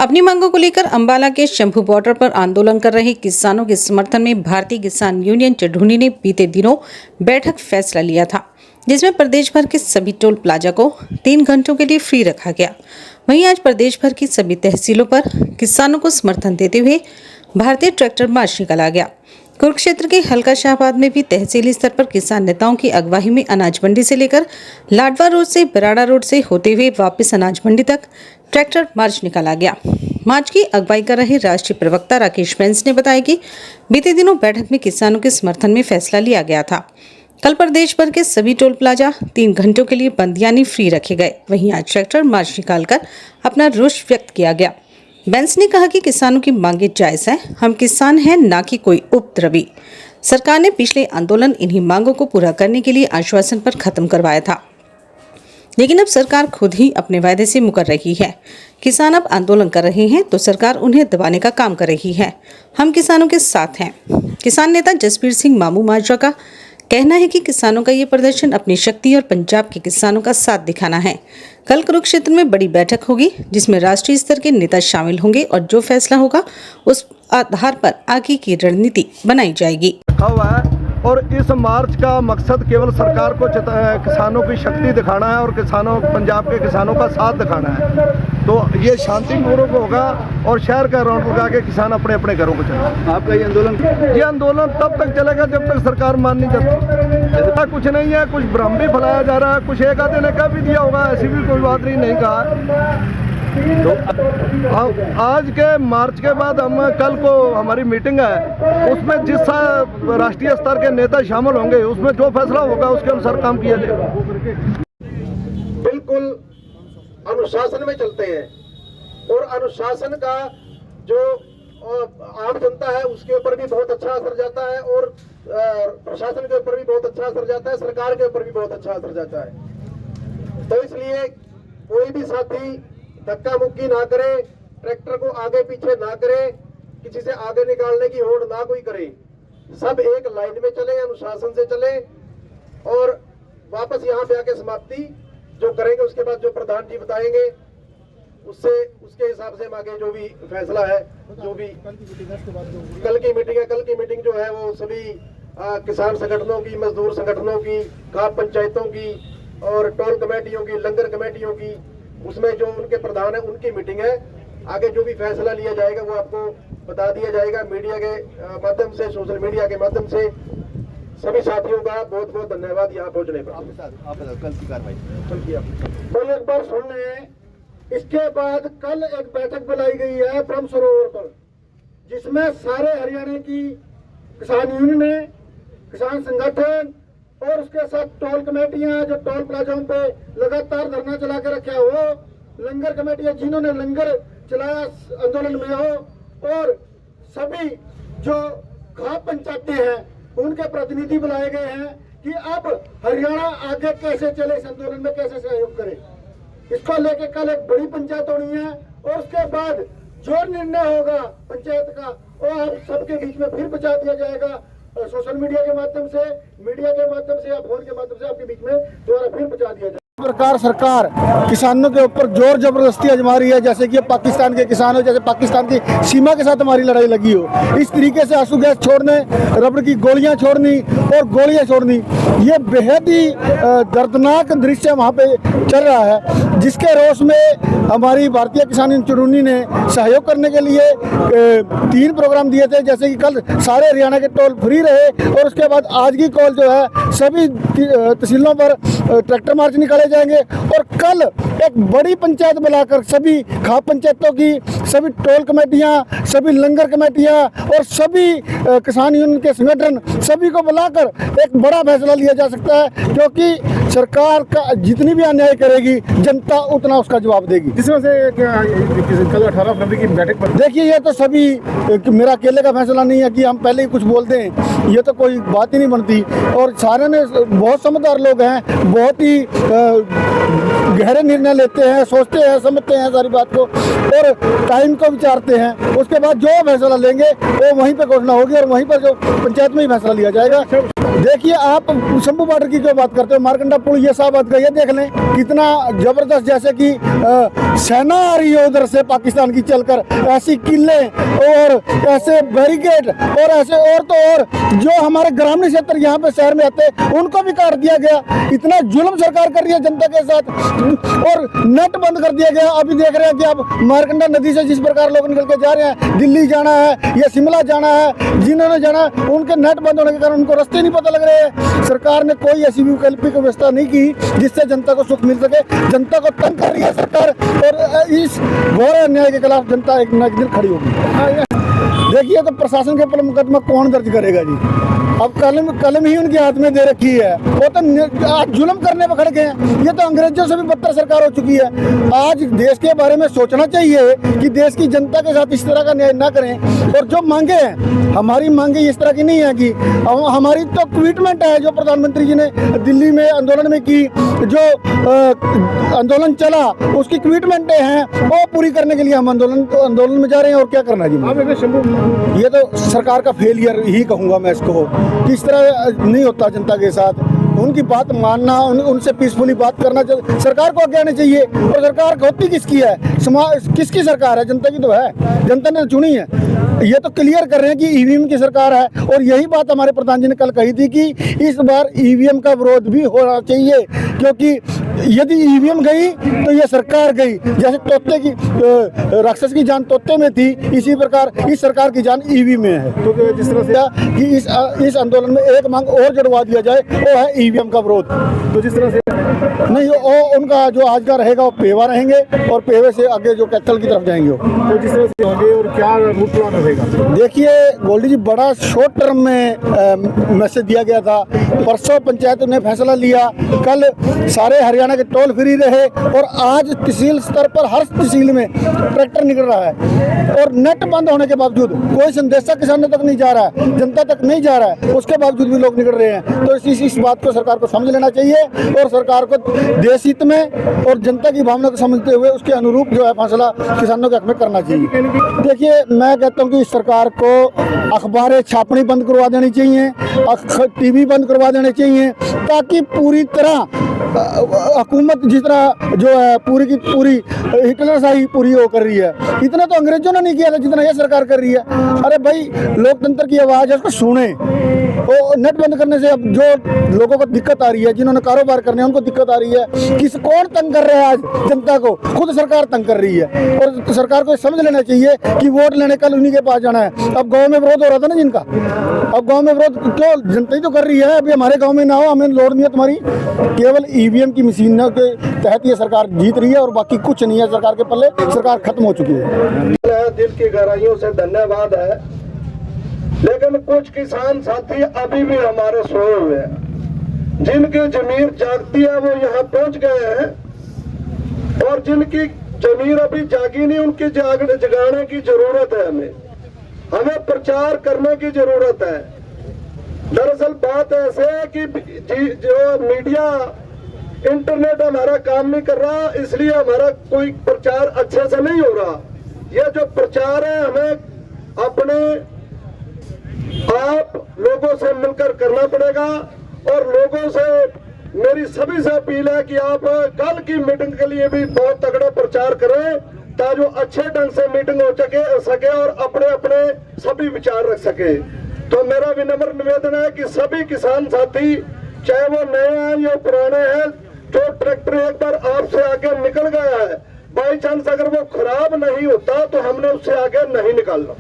अपनी मांगों को लेकर अंबाला के शंभू बॉर्डर पर आंदोलन कर रहे किसानों के समर्थन में भारतीय किसान यूनियन चढ़ूनी ने बीते दिनों बैठक फैसला लिया था, जिसमें प्रदेश भर के सभी टोल प्लाजा को 3 घंटों के लिए फ्री रखा गया। वहीं आज प्रदेश भर की सभी तहसीलों पर किसानों को समर्थन देते हुए भारतीय ट्रैक्टर मार्च निकाला गया। कुरुक्षेत्र के हल्का शाहबाद में भी तहसीली स्तर पर किसान नेताओं की अगुवाई में अनाज मंडी से लेकर लाडवा रोड से बराड़ा रोड से होते हुए वापस अनाज मंडी तक ट्रैक्टर मार्च निकाला गया। मार्च की अगुवाई कर रहे राष्ट्रीय प्रवक्ता राकेश बेंस ने बताया कि बीते दिनों बैठक में किसानों के समर्थन में फैसला लिया गया था। कल प्रदेश भर के सभी टोल प्लाजा 3 घंटों के लिए बंद यानी फ्री रखे गए। वहीं आज ट्रैक्टर मार्च निकालकर अपना रोष व्यक्त किया गया। बेंस ने कहा कि किसानों की मांगे जायज हैं, हम किसान हैं, ना कि कोई उपद्रवी। सरकार ने पिछले आंदोलन इन्हीं मांगों को पूरा करने के लिए आश्वासन पर खत्म करवाया था, लेकिन अब सरकार खुद ही अपने वायदे से मुकर रही है। किसान अब आंदोलन कर रहे हैं तो सरकार उन्हें दबाने का काम कर रही है। हम किसानों के साथ हैं। किसान नेता जसबीर सिंह मामू माजरा का कहना है कि किसानों का ये प्रदर्शन अपनी शक्ति और पंजाब के किसानों का साथ दिखाना है। कल कुरुक्षेत्र में बड़ी बैठक होगी, जिसमें राष्ट्रीय स्तर के नेता शामिल होंगे और जो फैसला होगा उस आधार पर आगे की रणनीति बनाई जाएगी। और इस मार्च का मकसद केवल सरकार को किसानों की शक्ति दिखाना है और पंजाब के किसानों का साथ दिखाना है। तो ये शांतिपूर्वक होगा और शहर का राउंड लगा के किसान अपने अपने घरों को चले। आपका ये आंदोलन तब तक चलेगा जब तक सरकार मान नहीं करती। ऐसा कुछ नहीं है, कुछ भ्रम भी फैलाया जा रहा है, कुछ एक आधे ने कह भी दिया होगा, ऐसी भी कोई बात नहीं कहा। तो आज के मार्च के बाद हम कल को हमारी मीटिंग है, उसमें जिस राष्ट्रीय स्तर के नेता शामिल होंगे उसमें जो फैसला होगा उसके अनुसार काम किया जाएगा। बिल्कुल अनुशासन में चलते हैं और अनुशासन का जो आम जनता है उसके ऊपर भी बहुत अच्छा असर जाता है और प्रशासन के ऊपर भी बहुत अच्छा असर जाता है, सरकार के ऊपर भी बहुत अच्छा असर जाता है। तो इसलिए कोई भी साथी धक्का मुक्की ना करे, ट्रैक्टर को आगे पीछे ना करे, किसी से आगे निकालने की होड़ ना कोई करे। सब एक लाइन में चले, अनुशासन से चले और वापस यहाँ पे आके समाप्ति जो करेंगे उसके बाद जो प्रधान जी बताएंगे उसके हिसाब से हम आगे जो भी फैसला है, जो भी कल की मीटिंग जो है वो सभी किसान संगठनों की, मजदूर संगठनों की, खाप पंचायतों की और टोल कमेटियों की, लंगर कमेटियों की, उसमें जो उनके प्रधान है उनकी मीटिंग है। आगे जो भी फैसला लिया जाएगा वो आपको बता दिया जाएगा मीडिया के माध्यम से, सोशल मीडिया के माध्यम से। सभी साथियों का बहुत बहुत धन्यवाद यहाँ पहुँचने पर। कल की कार्रवाई तो एक बार सुन लें, इसके बाद कल एक बैठक बुलाई गई है ब्रह्म सरोवर पर, जिसमें सारे हरियाणा की किसान यूनियन, किसान संगठन और उसके साथ टोल कमेटियां जो टोल प्लाजाओं पे लगातार धरना चला के रखे हो, लंगर कमेटियां जिन्होंने लंगर चलाया आंदोलन में हो, और सभी जो खाप पंचायतें हैं उनके प्रतिनिधि बुलाए गए हैं कि अब हरियाणा आगे कैसे चले, इस आंदोलन में कैसे सहयोग करे। इसको लेके कल एक बड़ी पंचायत होनी है और उसके बाद जो निर्णय होगा पंचायत का वो आप सबके बीच में फिर पहुंचा दिया जाएगा, सोशल मीडिया के माध्यम से, मीडिया के माध्यम से या फोन के माध्यम से आपके बीच में दोबारा फिर पहुंचा दिया जाए। प्रकार सरकार किसानों के ऊपर जोर जबरदस्ती आजमा रही है, जैसे कि पाकिस्तान के किसान हो, जैसे पाकिस्तान की सीमा के साथ हमारी लड़ाई लगी हो। इस तरीके से आंसू गैस छोड़ने, रबड़ की गोलियां छोड़नी और गोलियां छोड़नी, ये बेहद ही दर्दनाक दृश्य वहाँ पे चल रहा है, जिसके रोष में हमारी भारतीय किसान यूनियन चढ़ूनी ने सहयोग करने के लिए 3 प्रोग्राम दिए थे, जैसे कि कल सारे हरियाणा के टोल फ्री रहे और उसके बाद आज की कॉल जो है सभी तहसीलों पर ट्रैक्टर मार्च निकाले जाएंगे और कल एक बड़ी पंचायत बुलाकर सभी खाप पंचायतों की, सभी टोल कमेटियां, सभी लंगर कमेटियां और सभी किसान यूनियन के संगठन सभी को बुलाकर एक बड़ा फैसला लिया जा सकता है, क्योंकि सरकार का जितनी भी अन्याय करेगी जनता उतना उसका जवाब देगी। इस वजह से कल 18 फरवरी की बैठक पर देखिए, ये तो सभी मेरा अकेले का फैसला नहीं है कि हम पहले ही कुछ बोल दें, ये तो कोई बात ही नहीं बनती। और सारे ने बहुत समझदार लोग हैं, बहुत ही गहरे निर्णय लेते हैं, सोचते हैं, समझते हैं सारी बात को और टाइम को विचारते हैं। उसके बाद जो फैसला लेंगे वो वहीं पे घोषणा होगी और वहीं पर जो पंचायत में ही फैसला लिया जाएगा। देखिए आप शंभू बॉर्डर की क्यों बात करते हो, मारकंडा पुल ये साफ बात कही है, देख लें कितना जबरदस्त, जैसे कि सेना आ रही है उधर से पाकिस्तान की चलकर, ऐसी किले और ऐसे बैरिकेड और ऐसे और तो और जो हमारे ग्रामीण क्षेत्र यहाँ पे शहर में आते हैं उनको भी काट दिया गया। इतना जुल्म सरकार कर रही है जनता के साथ, और नेट बंद कर दिया गया। अभी देख रहे हैं कि अब मारकंडा नदी से जिस प्रकार लोग निकल के जा रहे हैं, दिल्ली जाना है या शिमला जाना है, जिन्होंने जाना उनके नेट बंद होने के कारण उनको रास्ते नहीं पता लग रहे हैं। सरकार ने कोई ऐसी वैकल्पिक व्यवस्था नहीं की जिससे जनता को सुख मिल सके। जनता को तंग कर रही है सरकार, और इस घोर अन्याय के खिलाफ जनता एक न एक दिन खड़ी होगी। देखिए तो प्रशासन के ऊपर मुकदमा कौन दर्ज करेगा जी? अब कलम ही उनके हाथ में दे रखी है, वो तो आज जुल्म करने पर खड़े गए हैं। ये तो अंग्रेजों से भी बदतर सरकार हो चुकी है। आज देश के बारे में सोचना चाहिए कि देश की जनता के साथ इस तरह का न्याय ना करें। और जो मांगे हैं, हमारी मांगे इस तरह की नहीं है कि हमारी तो कमिटमेंट है जो प्रधानमंत्री जी ने दिल्ली में आंदोलन में की, जो आंदोलन चला उसकी कमिटमेंटें हैं, वो पूरी करने के लिए हम आंदोलन में जा रहे हैं। और क्या करना जी? ये तो सरकार का फेलियर ही कहूँगा मैं इसको, कि इस तरह नहीं होता जनता के साथ। उनकी बात मानना, उनसे पीसफुली बात करना सरकार को आगे आने चाहिए। और सरकार होती किसकी है? किसकी सरकार है? जनता की तो है, जनता ने चुनी है। ये तो क्लियर कर रहे हैं कि ईवीएम की सरकार है। और यही बात हमारे प्रधान जी ने कल कही थी कि इस बार ईवीएम का विरोध भी होना चाहिए, क्योंकि यदि ईवीएम गई तो ये सरकार गई। जैसे तोते की राक्षस की जान तोते में थी, इसी प्रकार इस सरकार की जान ईवी में है। तो जिस तरह से कि इस आंदोलन में एक मांग और जड़वा दिया जाए, वो है ईवीएम का विरोध। तो जिस तरह से नहीं, वो उनका जो आज का रहेगा वो पेवा रहेंगे, और पेवे से आगे जो कैथल की तरफ जाएंगे। तो जिस तरह से होंगे और क्या रूट प्लान रहेगा? देखिए गोल्डी जी, बड़ा शॉर्ट टर्म में मैसेज दिया गया था। परसों पंचायत ने फैसला लिया, कल सारे हरियाणा के टोल फ्री रहे, और आज तहसील स्तर पर हर तहसील में ट्रैक्टर निकल रहा है। और नेट बंद होने के बावजूद कोई संदेशा किसानों तक नहीं जा रहा है, जनता तक नहीं जा रहा है, उसके बावजूद भी लोग निकल रहे हैं। तो इस बात को सरकार को समझ लेना चाहिए, और सरकार को देश हित में और जनता की भावना को समझते हुए उसके अनुरूप जो है फैसला किसानों के हक में करना चाहिए। देखिए मैं कहता हूँ कि इस सरकार को अखबारें छापनी बंद करवा देनी चाहिए, टीवी बंद करवा देने चाहिए, ताकि पूरी तरह हुकूमत जिस तरह जो है पूरी की पूरी हिटलरशाही पूरी हो कर रही है। इतना तो अंग्रेजों ने नहीं किया था जितना ये सरकार कर रही है। अरे भाई, लोकतंत्र की आवाज़ है, उसको सुने। और नेट बंद करने से अब जो लोगों को दिक्कत आ रही है, जिन्होंने कारोबार करने हैं उनको दिक्कत आ रही है। कौन तंग कर रहा है आज जनता को? खुद सरकार तंग कर रही है। और सरकार को समझ लेना चाहिए कि वोट लेने कल उन्हीं के पास जाना है। अब गाँव में विरोध हो रहा था ना जिनका, अब गाँव में विरोध क्यों? जनता ही तो कर रही है। अभी हमारे गाँव में ना हो, हमें लोड नहीं है तुम्हारी। केवल ईवीएम की मशीनों के तहत ये सरकार जीत रही है, और बाकी कुछ नहीं है सरकार के पल्ले। सरकार खत्म हो चुकी है। दिल की गहराइयों से धन्यवाद है। लेकिन कुछ किसान साथी अभी भी हमारे सोए हुए हैं, जिनकी जमीर जागती है वो यहाँ पहुंच गए हैं, और जिनकी जमीर अभी जागी नहीं उनकी जगाने की जरूरत है। हमें प्रचार करने की जरूरत है। दरअसल बात ऐसे है कि जो मीडिया इंटरनेट हमारा काम नहीं कर रहा, इसलिए हमारा कोई प्रचार अच्छे से नहीं हो रहा। यह जो प्रचार है हमें अपने आप लोगों से मिलकर करना पड़ेगा। और लोगों से मेरी सभी से अपील है कि आप कल की मीटिंग के लिए भी बहुत तगड़ा प्रचार करें, ताकि जो अच्छे ढंग से मीटिंग हो सके और अपने अपने सभी विचार रख सके। तो मेरा विनम्र निवेदन है कि सभी किसान साथी, चाहे वो नए हैं या पुराने हैं, जो ट्रैक्टर एक बार आपसे आगे निकल गया है, बाई चांस अगर वो खराब नहीं होता तो हमने उससे आगे नहीं निकालना।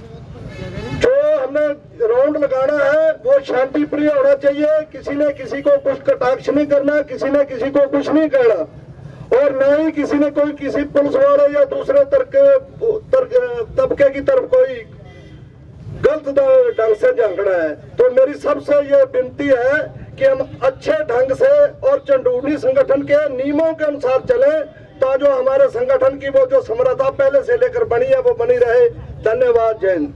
जो हमने राउंड लगाना है वो शांति प्रिय होना चाहिए। किसी ने किसी को कुछ कटाक्ष नहीं करना, किसी ने किसी को कुछ नहीं कहना, और न ही किसी ने कोई किसी पुलिस वाले या दूसरे तबके की तरफ कोई गलत ढंग से झांकना है। तो मेरी सबसे ये विनती है कि हम अच्छे ढंग से और चंडूनी संगठन के नियमों के अनुसार चलें, ताकि जो हमारे संगठन की वो जो समरता पहले से लेकर बनी है वो बनी रहे। धन्यवाद। जय हिंद।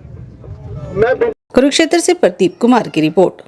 कुरुक्षेत्र से प्रदीप कुमार की रिपोर्ट।